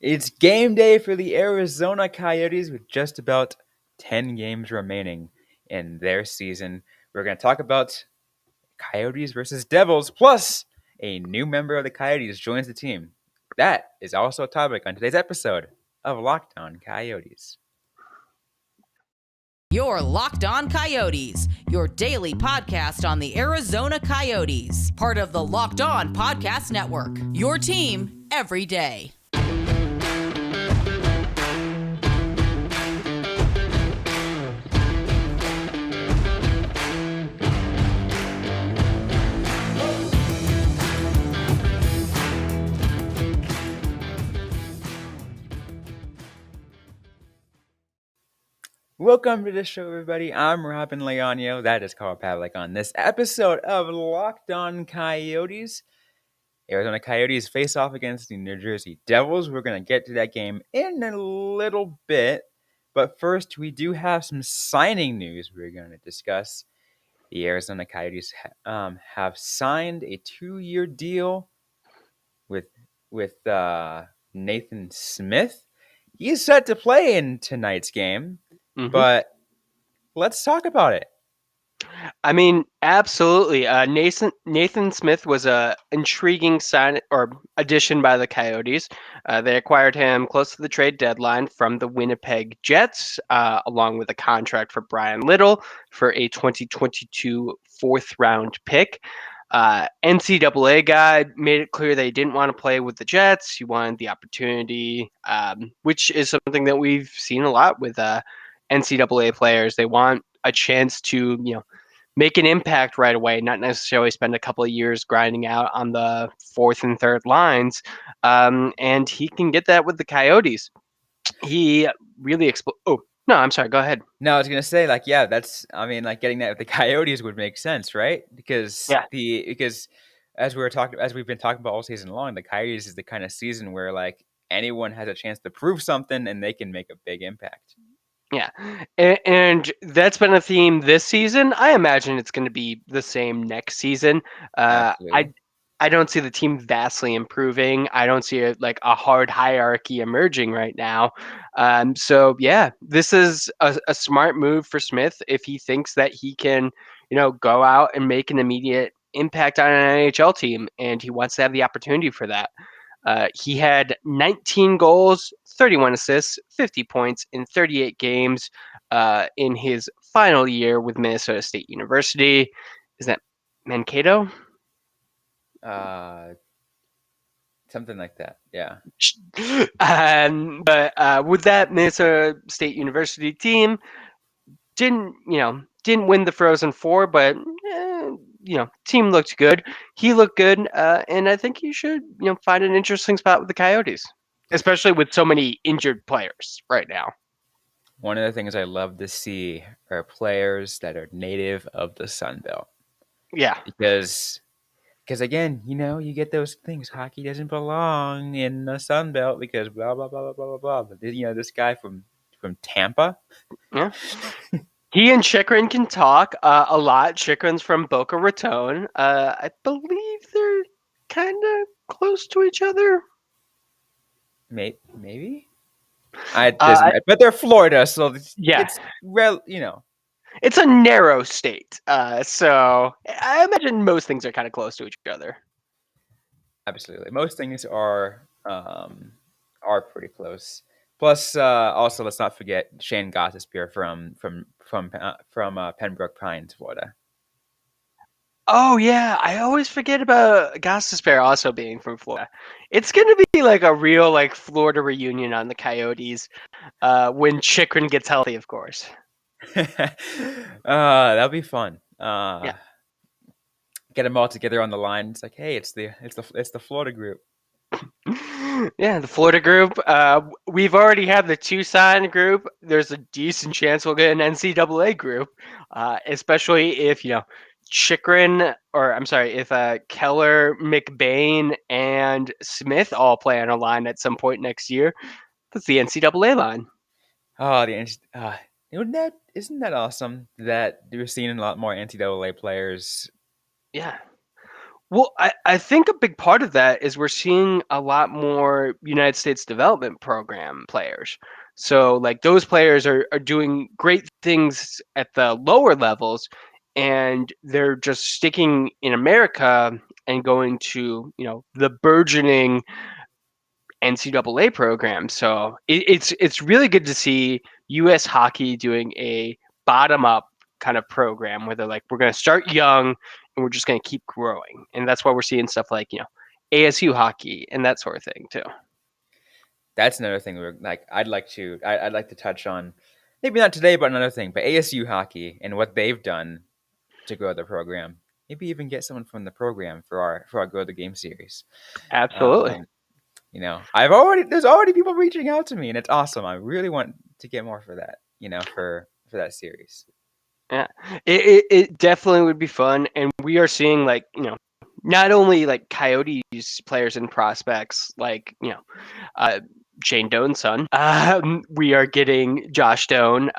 It's game day for the Arizona Coyotes with just about 10 games remaining in their season. We're going to talk about Coyotes versus Devils, plus a new member of the Coyotes joins the team. That is also a topic on today's episode of Locked On Coyotes. You're Locked On Coyotes, your daily podcast on the Arizona Coyotes, part of the Locked On Podcast Network, your team every day. Welcome to the show, everybody. I'm Robyn Leonio. That is Carl Pavlik on this episode of Locked On Coyotes. Arizona Coyotes face off against the New Jersey Devils. We're going to get to that game in a little bit. But first, we do have some signing news we're going to discuss. The Arizona Coyotes have signed a 2-year deal with Nathan Smith. He's set to play in tonight's game, but let's talk about it. I mean, absolutely. Nathan Smith was a intriguing sign or addition by the Coyotes. They acquired him close to the trade deadline from the Winnipeg Jets, along with a contract for Brian Little for a 2022 fourth-round pick. NCAA guy made it clear that he didn't want to play with the Jets. He wanted the opportunity, which is something that we've seen a lot with NCAA players. They want a chance to, make an impact right away, not necessarily spend a couple of years grinding out on the fourth and third lines. And he can get that with the Coyotes. He really Oh, no, I'm sorry. Go ahead. No, I was gonna say, getting that with the Coyotes would make sense, right? Because as we've been talking about all season long, the Coyotes is the kind of season where like anyone has a chance to prove something and they can make a big impact. Yeah, and that's been a theme this season. I imagine it's going to be the same next season. I don't see the team vastly improving. I don't see a hard hierarchy emerging right now. So yeah, this is a smart move for Smith if he thinks that he can, go out and make an immediate impact on an NHL team, and he wants to have the opportunity for that. He had 19 goals, 31 assists, 50 points in 38 games in his final year with Minnesota State University. Is that Mankato? Something like that, yeah. But with that Minnesota State University team, didn't win the Frozen Four, but team looked good. He looked good, and I think he should find an interesting spot with the Coyotes, especially with so many injured players right now. One of the things I love to see are players that are native of the Sun Belt. Yeah, because again, you get those things. Hockey doesn't belong in the Sun Belt because blah blah blah blah blah blah. But this guy from Tampa. Yeah. He and Chychrun can talk a lot. Chychrun's from Boca Raton. I believe they're kind of close to each other. Maybe. But they're Florida, so yeah, it's It's a narrow state, so I imagine most things are kind of close to each other. Absolutely, most things are pretty close. Plus, also let's not forget Shane Gostisbehere from Pembroke Pines, Florida. Oh yeah, I always forget about Gostisbehere also being from Florida. It's gonna be like a real Florida reunion on the Coyotes when Chychrun gets healthy, of course. That'll be fun. Yeah. Get them all together on the line. It's like, hey, it's the Florida group. Yeah, the Florida group. We've already had the Tucson group. There's a decent chance we'll get an NCAA group, especially if Chychrun, or I'm sorry, if Keller, McBain, and Smith all play on a line at some point next year. That's the NCAA line. Oh, isn't that awesome that we're seeing a lot more NCAA players? Yeah. Well, I think a big part of that is we're seeing a lot more United States Development Program players. So, like, those players are doing great things at the lower levels, and they're just sticking in America and going to, the burgeoning NCAA program. So it's really good to see U.S. hockey doing a bottom up kind of program where they're like, we're going to start young and we're just going to keep growing, and that's why we're seeing stuff like ASU hockey and that sort of thing too. That's another thing we're like. I'd like to touch on, maybe not today, but another thing. But ASU hockey and what they've done to grow the program. Maybe even get someone from the program for our Grow the Game series. Absolutely. Um, there's already people reaching out to me, and it's awesome. I really want to get more for that. For that series. Yeah, it definitely would be fun, and we are seeing like not only like Coyotes players and prospects like uh, Shane Doan's son. We are getting Josh Doan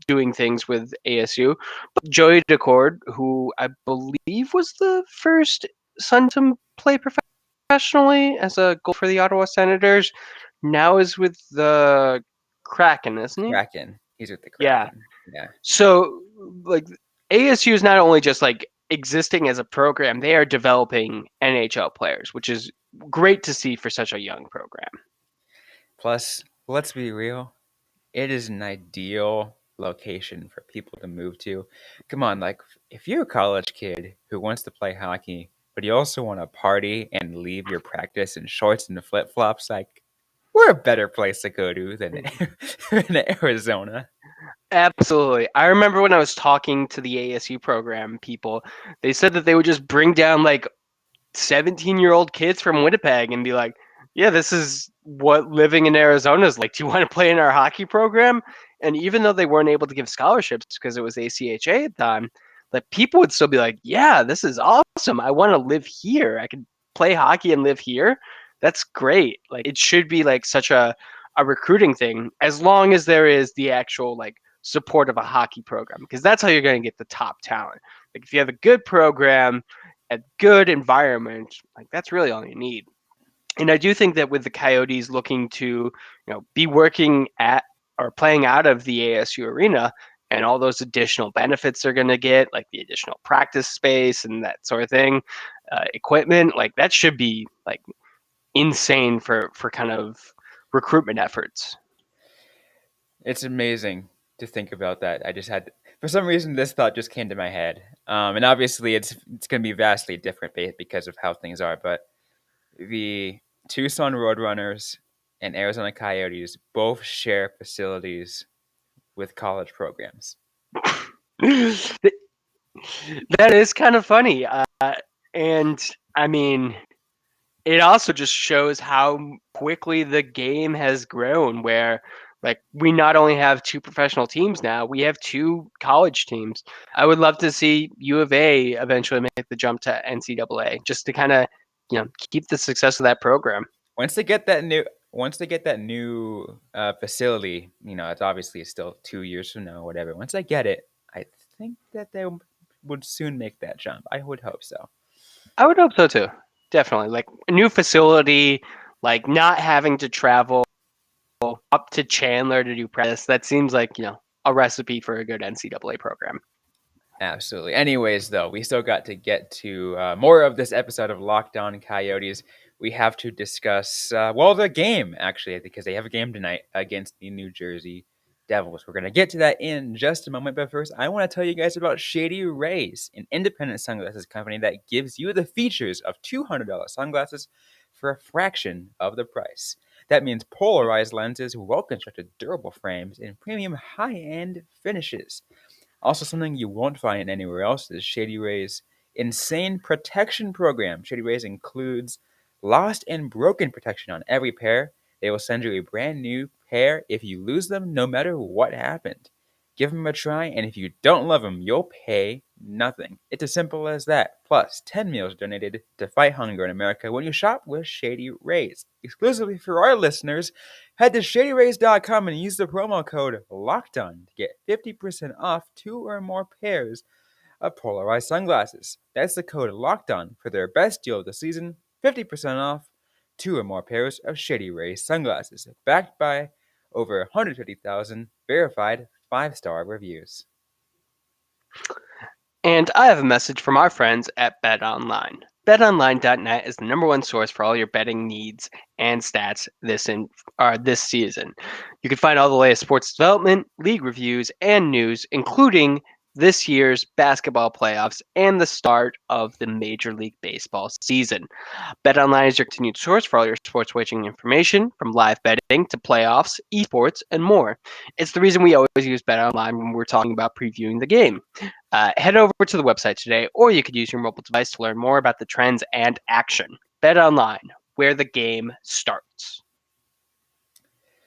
doing things with ASU. But Joey Decord, who I believe was the first son to play professionally as a goal for the Ottawa Senators, now is with the Kraken, isn't he? Kraken. He's with the Yeah. Kraken. Yeah. So like ASU is not only just like existing as a program, they are developing NHL players, which is great to see for such a young program. Plus, let's be real. It is an ideal location for people to move to. Come on, like if you're a college kid who wants to play hockey, but you also want to party and leave your practice in shorts and flip flops, like we're a better place to go to than than Arizona. Absolutely. I remember when I was talking to the ASU program people, they said that they would just bring down like 17-year-old kids from Winnipeg and be like, yeah, this is what living in Arizona is like. Do you want to play in our hockey program? And even though they weren't able to give scholarships because it was ACHA at the time, like people would still be like, yeah, this is awesome. I want to live here. I could play hockey and live here. That's great. Like it should be like such a recruiting thing as long as there is the actual like support of a hockey program, because that's how you're going to get the top talent. Like if you have a good program, a good environment, like that's really all you need. And I do think that with the Coyotes looking to, be working at or playing out of the ASU arena and all those additional benefits they're going to get, like the additional practice space and that sort of thing, equipment, like that should be like insane for kind of recruitment efforts. It's amazing to think about that. I just had, for some reason, this thought just came to my head, and obviously it's going to be vastly different because of how things are. But the Tucson Roadrunners and Arizona Coyotes both share facilities with college programs. That is kind of funny. And I mean, it also just shows how quickly the game has grown where like we not only have two professional teams now, we have two college teams. I would love to see U of A eventually make the jump to NCAA just to kind of, keep the success of that program. Once they get that new facility, it's obviously still 2 years from now, or whatever. Once I get it, I think that they would soon make that jump. I would hope so. I would hope so too. Definitely. Like a new facility, like not having to travel up to Chandler to do practice. That seems like, a recipe for a good NCAA program. Absolutely. Anyways, though, we still got to get to more of this episode of Locked On Coyotes. We have to discuss, the game, actually, because they have a game tonight against the New Jersey Devils. We're going to get to that in just a moment. But first, I want to tell you guys about Shady Rays, an independent sunglasses company that gives you the features of $200 sunglasses for a fraction of the price. That means polarized lenses, well-constructed durable frames, and premium high-end finishes. Also, something you won't find anywhere else is Shady Rays' insane protection program. Shady Rays includes lost and broken protection on every pair. They will send you a brand new pair if you lose them, no matter what happened. Give them a try, and if you don't love them, you'll pay nothing. It's as simple as that. Plus, 10 meals donated to fight hunger in America when you shop with Shady Rays. Exclusively for our listeners, head to shadyrays.com and use the promo code LOCKEDON to get 50% off two or more pairs of polarized sunglasses. That's the code locked on for their best deal of the season, 50% off 2 or more pairs of Shady Rays sunglasses, backed by over 150,000 verified 5-star reviews. And I have a message from our friends at BetOnline. BetOnline.net is the number one source for all your betting needs and stats this season. You can find all the latest sports development, league reviews, and news, including this year's basketball playoffs and the start of the Major League Baseball season. BetOnline is your continued source for all your sports wagering information, from live betting to playoffs, esports, and more. It's the reason we always use BetOnline when we're talking about previewing the game. Head over to the website today, or you could use your mobile device to learn more about the trends and action. BetOnline, where the game starts.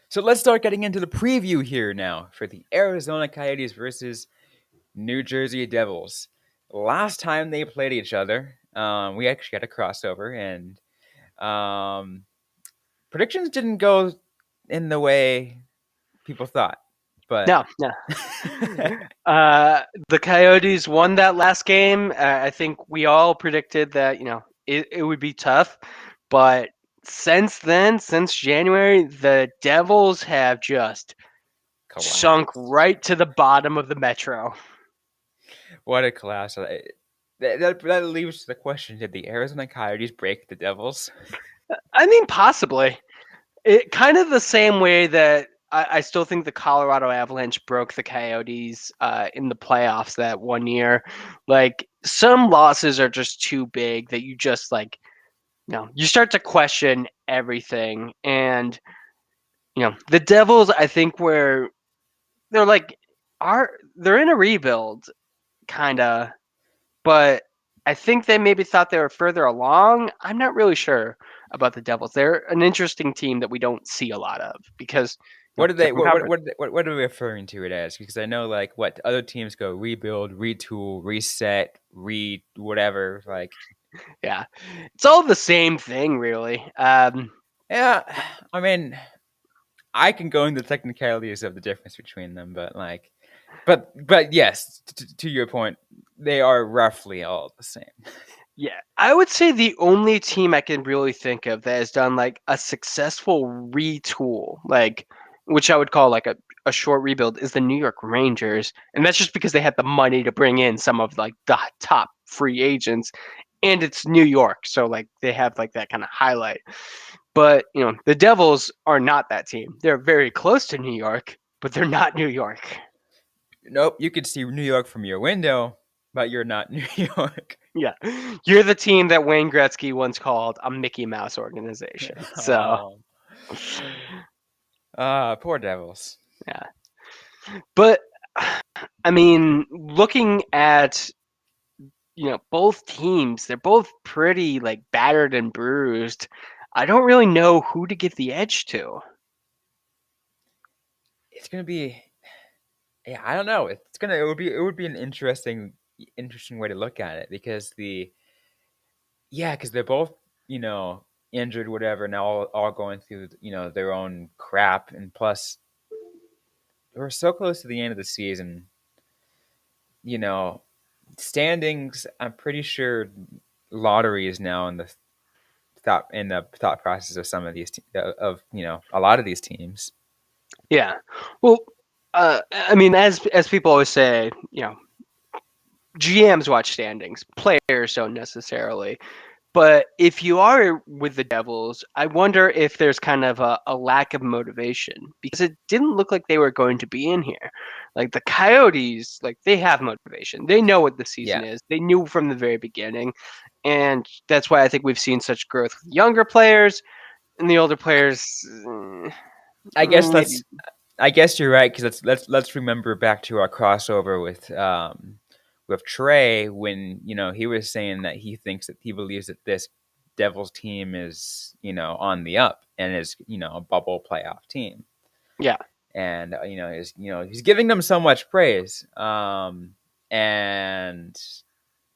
So let's start getting into the preview here now for the Arizona Coyotes versus New Jersey Devils. Last time they played each other, we actually had a crossover, and predictions didn't go in the way people thought. But No, no. The Coyotes won that last game. I think we all predicted that it would be tough, but since then, since January, the Devils have just sunk collapsed. right to the bottom of the Metro. What a collapse! That leaves the question: did the Arizona Coyotes break the Devils? I mean, possibly. It kind of the same way that I still think the Colorado Avalanche broke the Coyotes in the playoffs that one year. Like, some losses are just too big that you just you start to question everything. And the Devils, I think, where they're they're in a rebuild, kind of, but I think they maybe thought they were further along. I'm not really sure about the Devils. They're an interesting team that we don't see a lot of because What are they? different conference. What are we referring to it as? Because I know, like, what other teams go rebuild, retool, reset, whatever. Like, Yeah, it's all the same thing, really. yeah, I mean, I can go into the technicalities of the difference between them, but like, but yes, to your point, they are roughly all the same. Yeah, I would say the only team I can really think of that has done like a successful retool, like which I would call like a short rebuild, is the New York Rangers, and that's just because they had the money to bring in some of like the top free agents, and it's New York, so like they have like that kind of highlight. But the Devils are not that team. They're very close to New York, but they're not New York. Nope, you could see New York from your window, but you're not New York. Yeah, you're the team that Wayne Gretzky once called a Mickey Mouse organization. So Oh, poor Devils. yeah, but I mean, looking at both teams, they're both pretty like battered and bruised. I don't really know who to give the edge to. It's gonna be, yeah, I don't know. It would be an interesting way to look at it because because they're both injured, whatever, now all going through their own crap, and plus we're so close to the end of the season. You know, standings. I'm pretty sure lottery is now in the thought process of some of these of a lot of these teams. Yeah, well, I mean, as people always say, GMs watch standings, players don't necessarily. But if you are with the Devils, I wonder if there's kind of a lack of motivation because it didn't look like they were going to be in here. Like the Coyotes, like they have motivation. They know what the season Yeah, is. They knew from the very beginning. And that's why I think we've seen such growth with younger players and the older players. I guess Maybe. I guess you're right because let's remember back to our crossover with Trey when he was saying that he believes that this Devils team is on the up and is a bubble playoff team, Yeah. and he's giving them so much praise, and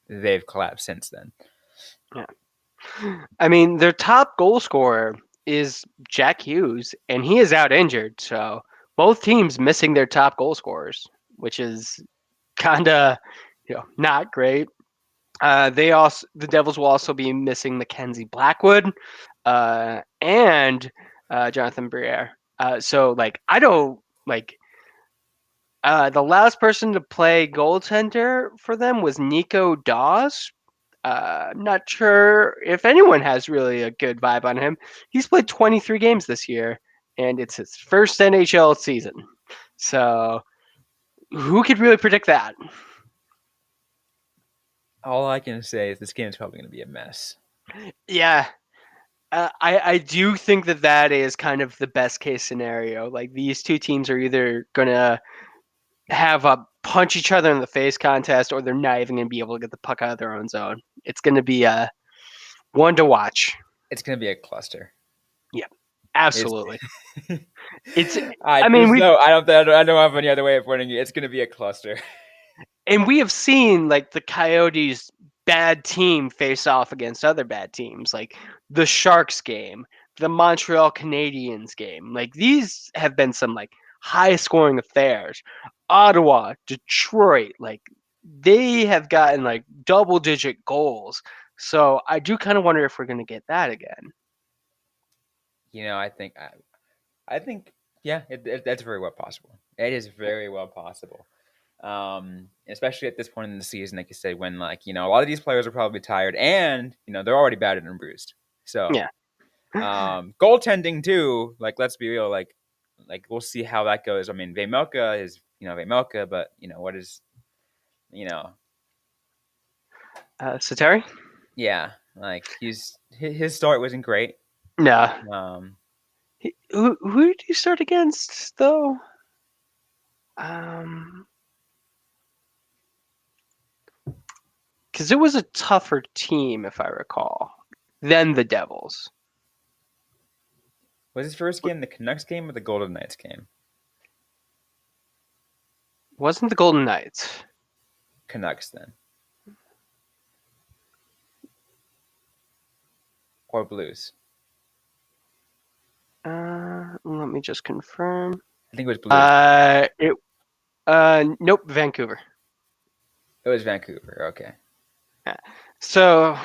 they've collapsed since then. Yeah. I mean, their top goal scorer is Jack Hughes, and he is out injured. So both teams missing their top goal scorers, which is kind of not great. The Devils will also be missing Mackenzie Blackwood and Jonathan Briere. So like I don't like the last person to play goaltender for them was Nico Dawes. Not sure if anyone has really a good vibe on him. He's played 23 games this year, and it's his first NHL season. So who could really predict that? All I can say is this game is probably going to be a mess. Yeah, I do think that is kind of the best case scenario. Like these two teams are either gonna have a punch each other in the face contest, or they're not even gonna be able to get the puck out of their own zone. It's gonna be a one to watch. It's going to be a cluster. Yeah, It's, absolutely. It's. I I mean, there's no. I don't have any other way of putting it. It's going to be a cluster. we have seen like the Coyotes bad team face off against other bad teams, like the Sharks game, the Montreal Canadiens game. Like these have been some like high scoring affairs. Ottawa, Detroit, like they have gotten like double digit goals. So I do kind of wonder if we're going to get that again. I think, yeah, that's very well possible. It is very well possible. Especially at this point in the season, like you said, when like a lot of these players are probably tired, and they're already battered and bruised. So, Yeah. goaltending too. Like, let's be real. Like we'll see how that goes. I mean, Vejmelka is Vejmelka, but what is you know, Sateri? yeah, like his start wasn't great. No. Um, Who did you start against though? Um, because it was a tougher team, if I recall, than the Devils. was his first game the Canucks game or the Golden Knights game? Wasn't the Golden Knights? Canucks then, or Blues? Let me just confirm. I think it was Blues. Nope, Vancouver. It was Vancouver. Okay. So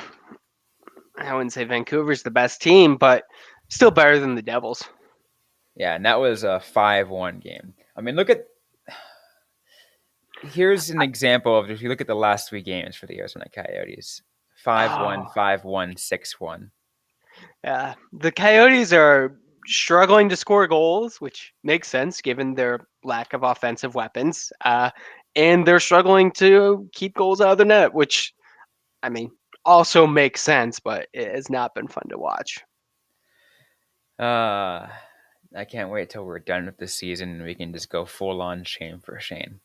I wouldn't say Vancouver's the best team, but still better than the Devils. Yeah, and that was a 5-1 game. I mean, here's an example of if you look at the last 3 games for the Arizona Coyotes. 5-1, 5-1, 6-1. Yeah, the Coyotes are struggling to score goals, which makes sense given their lack of offensive weapons. And they're struggling to keep goals out of the net, which, I mean, also makes sense, but it has not been fun to watch. I can't wait till we're done with the season and we can just go full on Shane for Shane.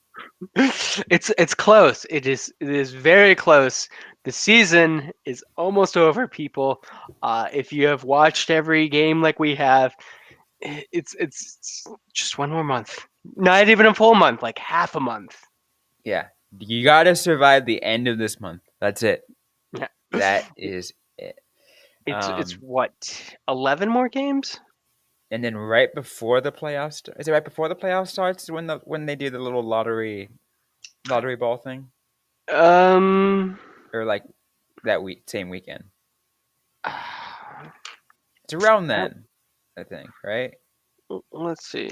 It's close. It is very close. The season is almost over, people. If you have watched every game like we have, it's just one more month. Not even a full month, like half a month. Yeah, you gotta survive the end of this month. That's it. Yeah. That is it. It's what, 11 more games? And then right before the playoffs, is it right before the playoffs starts when they do the little lottery ball thing, Um, or like that same weekend? It's around then, I think, right? let's see.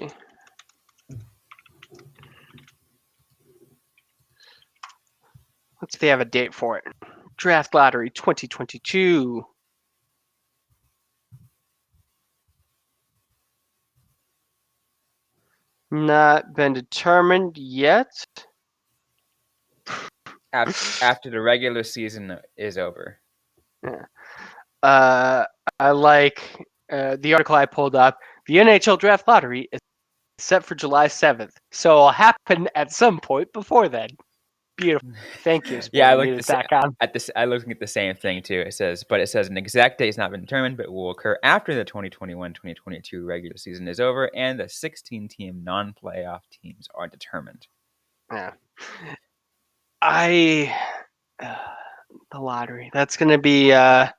Let's see if they have a date for it. Draft Lottery 2022. Not been determined yet. After the regular season is over. Yeah. I like the article I pulled up. The NHL Draft Lottery is set for July 7th, so it'll happen at some point before then. Beautiful. Thank you. Yeah, I looking at the same thing too. It says an exact date has not been determined, but will occur after the 2021-2022 regular season is over and the 16-team non-playoff teams are determined. Yeah. The lottery. That's gonna be a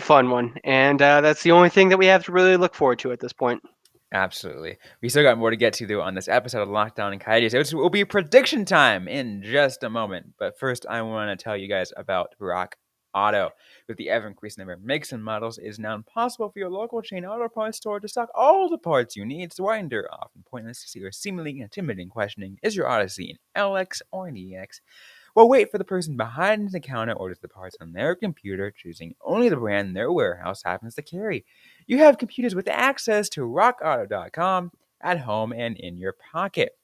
fun one, and that's the only thing that we have to really look forward to at this point. Absolutely. We still got more to get to, though, on this episode of Lockdown and Coyotes. It will be prediction time in just a moment. But first, I want to tell you guys about Rock Auto. With the ever-increasing number of makes and models, it is now impossible for your local chain auto parts store to stock all the parts you need. So why endure often pointless or seemingly intimidating questioning? Is your Audacy an LX or an EX? Well, wait for the person behind the counter orders the parts on their computer, choosing only the brand their warehouse happens to carry. You have computers with access to rockauto.com at home and in your pocket.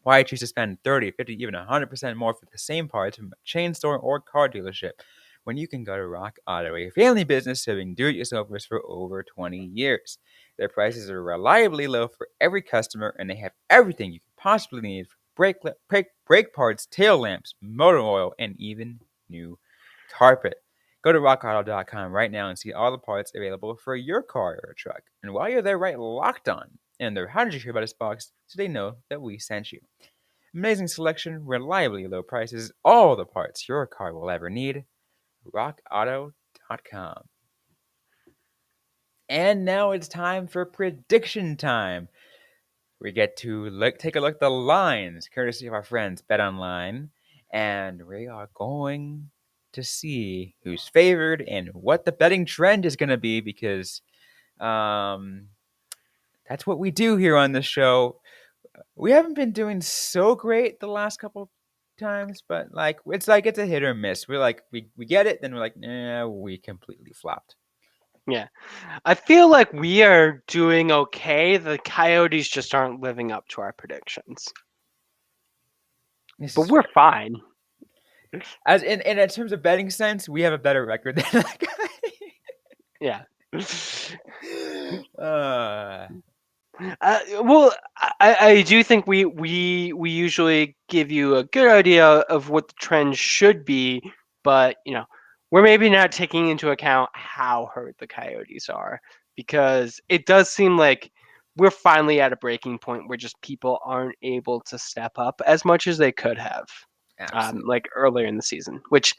Why choose to spend 30, 50, even 100% more for the same parts from a chain store or car dealership when you can go to Rock Auto, a family business serving do-it-yourselfers for over 20 years? Their prices are reliably low for every customer, and they have everything you could possibly need for brake parts, tail lamps, motor oil, and even new carpet. Go to rockauto.com right now and see all the parts available for your car or truck. And while you're there, write Locked On in their How Did You Hear About Us box so they know that we sent you. Amazing selection, reliably low prices, all the parts your car will ever need. rockauto.com. And now it's time for prediction time. We get to take a look at the lines, courtesy of our friends BetOnline, and we are going to see who's favored and what the betting trend is going to be because um, that's what we do here on the show. We haven't been doing so great the last couple times, but it's a hit or miss. We're like we get it, then we're like, nah, we completely flopped. Yeah. I feel like we are doing okay. The Coyotes just aren't living up to our predictions. This But is we're fair. fine. As in terms of betting sense, we have a better record than that Yeah. guy. Well, I do think we usually give you a good idea of what the trend should be, but we're maybe not taking into account how hurt the Coyotes are, because it does seem like we're finally at a breaking point where just people aren't able to step up as much as they could have, Absolutely. like earlier in the season, which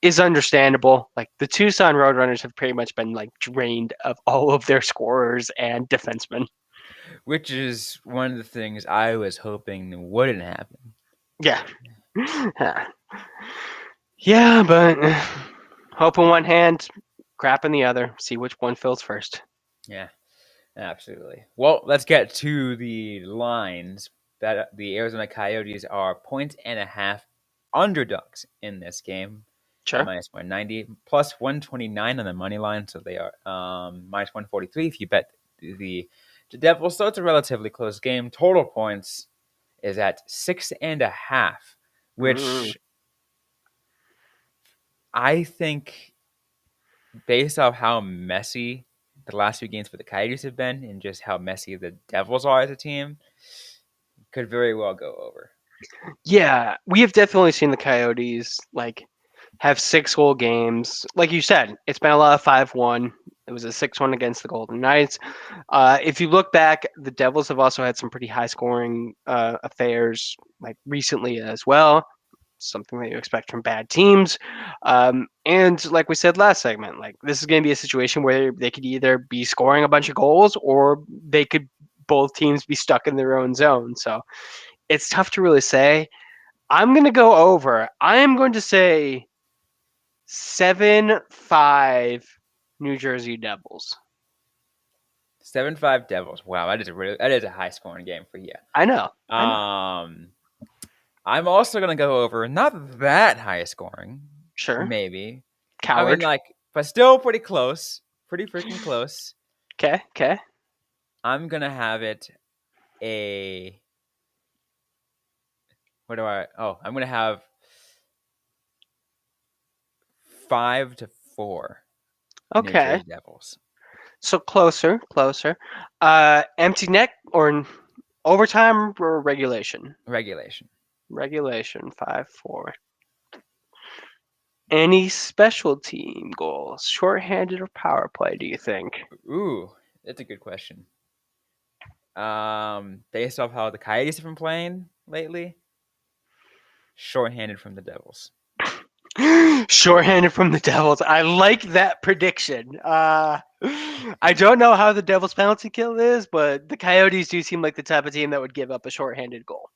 is understandable. Like the Tucson Roadrunners have pretty much been like drained of all of their scorers and defensemen. Which is one of the things I was hoping wouldn't happen. Yeah. Yeah, but hope in one hand, crap in the other. See which one fills first. Yeah, absolutely. Well, let's get to the lines. That the Arizona Coyotes are 1.5 underdogs in this game at Sure. minus 190, plus 129 on the money line. So they are minus 143 if you bet the Devils. So it's a relatively close game. Total points is at 6.5, Mm. which I think, based off how messy the last few games for the Coyotes have been and just how messy the Devils are as a team, could very well go over. Yeah, we have definitely seen the Coyotes like have 6 goal games. Like you said, it's been a lot of 5-1. It was a 6-1 against the Golden Knights. If you look back, the Devils have also had some pretty high scoring affairs like recently as well. Something that you expect from bad teams. And like we said last segment, like this is going to be a situation where they could either be scoring a bunch of goals or they could both teams be stuck in their own zone. So it's tough to really say. I'm going to go over. I am going to say 7-5 New Jersey Devils. 7-5 Devils. Wow, that is a high scoring game for you. I know. I know. Um, I'm also gonna go over not that high scoring, Sure. maybe. I mean, Coward. but still pretty close, pretty freaking close. Okay. Okay. I'm gonna have it a what do I? Oh, I'm gonna have 5-4 New Okay. Jersey Devils. So closer. Closer. Empty net or overtime or regulation? Regulation. Regulation 5-4. Any special team goals, shorthanded or power play, do you think? Ooh, that's a good question. Based off how the Coyotes have been playing lately, shorthanded from the Devils. Shorthanded from the Devils. I like that prediction. I don't know how the Devils' penalty kill is, but the Coyotes do seem like the type of team that would give up a shorthanded goal.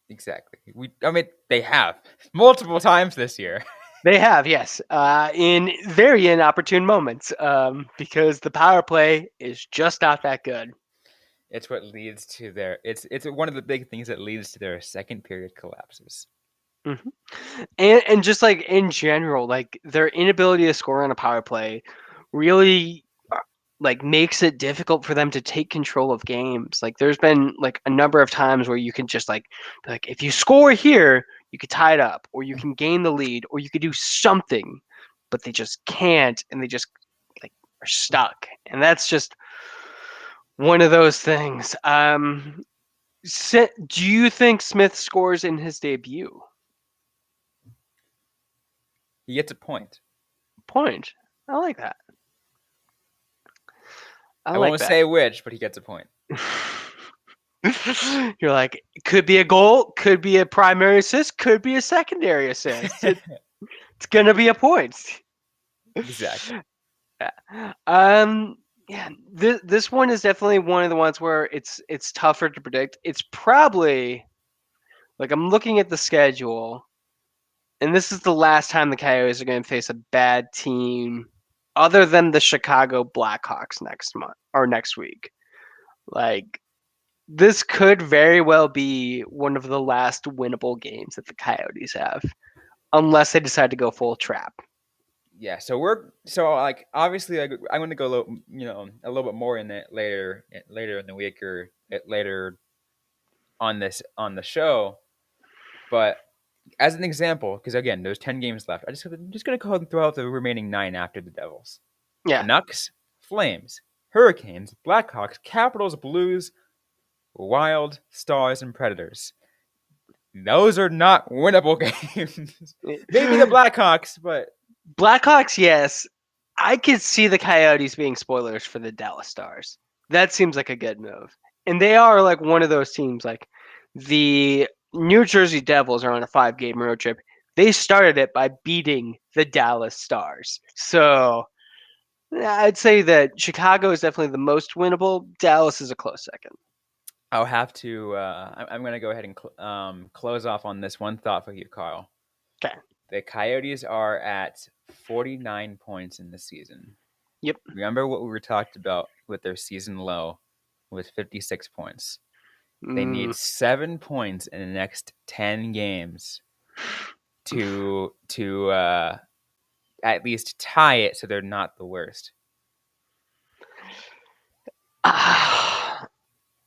Exactly. They have multiple times this year. They have, yes, in very inopportune moments, because the power play is just not that good. It's what leads to their. It's one of the big things that leads to their second period collapses. Mhm. And just like in general, like their inability to score on a power play really like makes it difficult for them to take control of games. Like there's been like a number of times where you can just like be like if you score here, you could tie it up or you can gain the lead or you could do something, but they just can't and they just like are stuck. And that's just one of those things. Do you think Smith scores in his debut? He gets a point. Point. I like that. I I like won't that. say which, but he gets a point. You're like, it could be a goal, could be a primary assist, could be a secondary assist. It's gonna be a point. Exactly. Yeah. Yeah. This one is definitely one of the ones where it's tougher to predict. It's probably like I'm looking at the schedule, and this is the last time the Coyotes are going to face a bad team, other than the Chicago Blackhawks next month or next week. Like this could very well be one of the last winnable games that the Coyotes have, unless they decide to go full trap. Yeah. Like obviously I'm going to go a little bit more in it later in the week or later on the show. But as an example, because again, there's 10 games left. I'm just going to go ahead and throw out the remaining 9 after the Devils. Yeah. Canucks, Flames, Hurricanes, Blackhawks, Capitals, Blues, Wild, Stars, and Predators. Those are not winnable games. Maybe the Blackhawks, but Blackhawks, yes. I could see the Coyotes being spoilers for the Dallas Stars. That seems like a good move. And they are like one of those teams, like the New Jersey Devils are on a 5-game road trip. They started it by beating the Dallas Stars. So I'd say that Chicago is definitely the most winnable. Dallas is a close second. I'll have to. I'm going to go ahead and close off on this one thought for you, Carl. Okay. The Coyotes are at 49 points in the season. Yep. Remember what we were talked about with their season low with 56 points. They need 7 points in the next 10 games to at least tie it, so they're not the worst. I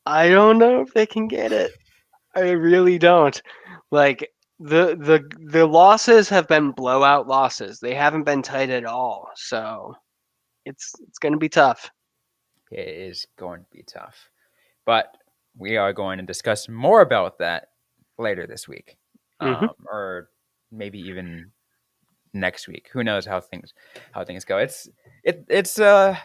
don't know if they can get it. I really don't. Like the losses have been blowout losses. They haven't been tight at all. So it's going to be tough. It is going to be tough, but we are going to discuss more about that later this week, Hmm. or maybe even next week. Who knows how things go? It's the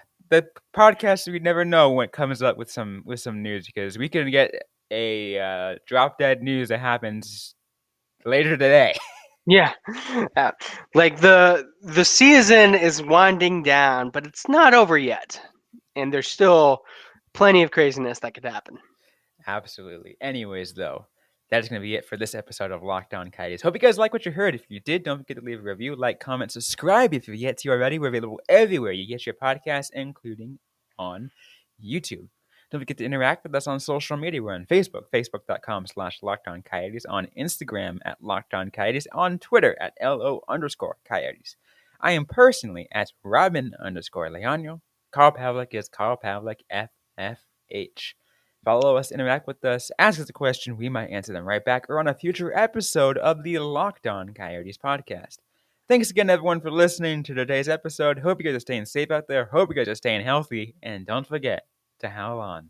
podcast we never know when it comes up with some news, because we can get a drop dead news that happens later today. Yeah. Uh, like the season is winding down, but it's not over yet. And there's still plenty of craziness that could happen. Absolutely. Anyways, though, that is going to be it for this episode of Locked On Coyotes. Hope you guys like what you heard. If you did, don't forget to leave a review, like, comment, subscribe if you've yet to already. We're available everywhere you get your podcasts, including on YouTube. Don't forget to interact with us on social media. We're on Facebook, facebook.com/LockedOnCoyotes, on Instagram at LockedOnCoyotes, on Twitter at LO_Coyotes. I am personally at Robyn_Leonio. Carl Pavlik is Carl Pavlik FFH. Follow us, interact with us, ask us a question, we might answer them right back, or on a future episode of the Locked On Coyotes podcast. Thanks again, everyone, for listening to today's episode. Hope you guys are staying safe out there. Hope you guys are staying healthy. And don't forget to howl on.